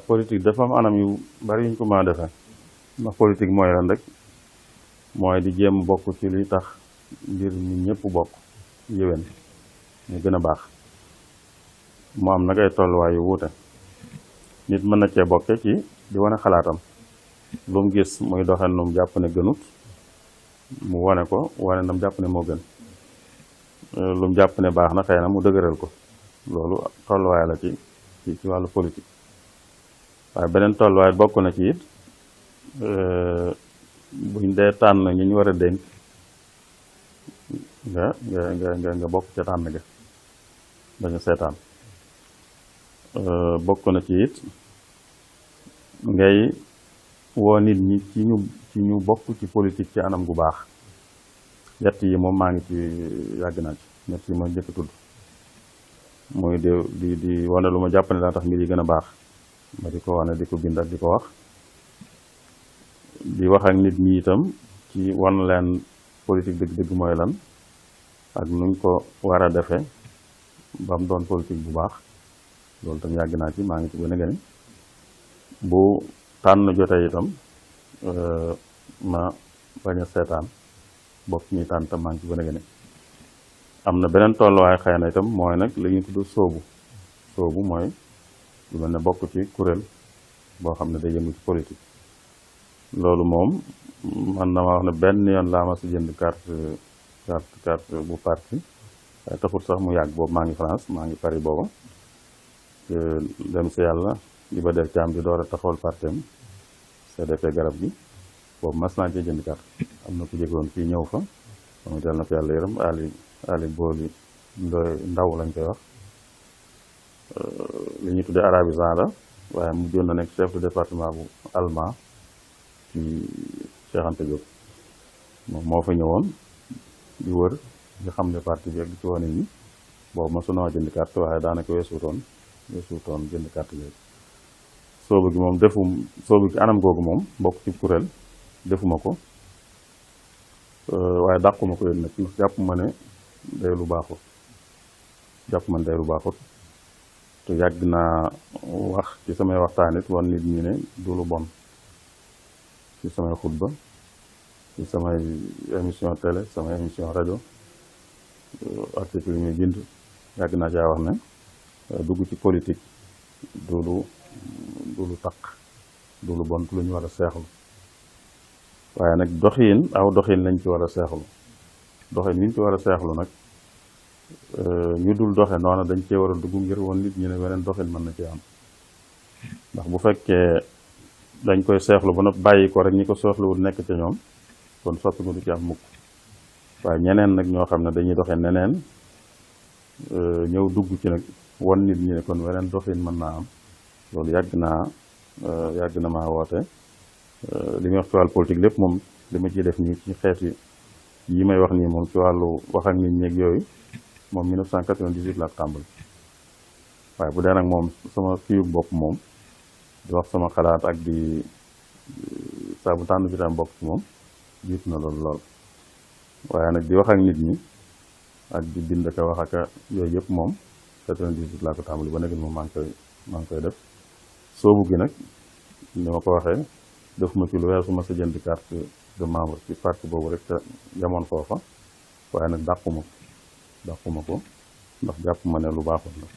politique dafa am anam yu bari yuñ ko mën a defee ndax politique mooy lan rek mooy di jéem bokk ci luy tax mbir mi ñëpp bokk yéwén ñu gën a baax mu am nag ay tolluwaay yu wuute nit mën na cee bokke ci di wane xalaatam lu mu gis muy doxal nu mu jàpp ne gënut mu wane ko wane na mu jàpp ne moo gën lu mu jàpp ne baax na xëy na mu dëgëral ko loolu tolluwaay la ci wàllu politique waaye beneen tolluwaay bokk na ci it buñ dee tànn ñi ñu war a dénk nga bokk ca tànn ga dañu seetaan bokk na ci it ngay woo nit ñi ci ñu bokk ci politique ci anam gu baax yett yi moom maa ngi ci yàgg naa ci ñett yi ma njëkk tudd muy di wane lu ma jàpp ne daa tax mbir yi gën a baax ma di ko wane di ko bind ak di ko wax di wax ak nit ñi itam ci wan leen politique dëgg-dëgg mooy lan ak nuñ ko war a defee ba mu doon politique bu baax loolu tam yàgg naa ci maa ngi ci gën a gëni bu tànn jotee itam ma bañ a seetaan bokk ñuy tànn tam maa ngi ci gën a gëni am na beneen tolluwaay xëy na itam mooy nag li ñuy tudd soobu mooy lu mel ne bokk ci kuréel boo xam ne day yëngu ci politique loolu moom man na ma wax ne benn yoon laa ma si jënd carte bu parti waaye taxul sax mu yàgg boobu maa ngi France maa ngi Paris booba dem si yàlla di ba der caam di door a taxawal partem CDP garab gi boobu mas naa cee jënd carte am na ku jégoon fii ñëw fa moom ital na ko yàlla yërëm ali booli ndaw lañ koy wax li ñuy tuddee arabisant la waaye mu joon na nekk chef de département bu allemand ci Cheikh Anta Diop moom moo fa ñëwoon di wër di xam ne parti bi ak di ci wane ni boobu ma sunoo jënd carte waaye daanaka weesuutoon jënd carte yooyu soobu gi moom soobu gi anam googu moom bokk ci kuréel defuma ko waaye dàquma ko yéen nag jàpp ma ne day lu baaxut te yàgg naa wax ci samay waxtaan it wan nit ñi ne du lu bon ci samay xutba ci samay émission télé samay émission rajo article yi muy bind yàgg naa caa wax ne dugg ci politique du lu taq du lu bon lu ñu war a seexlu waaye nag doxin lañ ci war a seexlu doxin ni ñu ci war a seexlu nag ñu dul doxe noonu dañ cee war a dugg ngir woon nit ñi ne weneen doxin mën na ci am ndax bu fekkee dañ koy seexlu ba nag bàyyi ko rek ñi ko seexluwul nekk ca ñoom kon soppi ko du ci am mukk waaye ñeneen nag ñoo xam ne dañuy doxe neneen ñëw dugg ci nag won nit ñi ne kon weneen doxin mën naa am loolu yàgg na maa woote li may wax ci wàllu politique lépp moom li ma ciy def nii ci xeeti yi may wax nii moom ci wàllu wax ak nit ñeeg yooyu moom 1998 laa tàmbali waaye bu dee nag moom sama kiiwug bopp moom di wax sama xalaat ak di saa bu tànn jotaay bokk ci moom jiitu na lool waaye nag di wax ak nit ñi ak di bind ka wax ak yooyu yëpp moom 98 laa ko tàmbali ba léegi moom maa ngi koy def soobu gi nag ni ma ko waxee def ma ci lu weesu ma sa jënd carte de membre ci parti boobu rek te jamoon foofa waaye nag dàquma ko ndax jàpp ma ne lu baaxoon la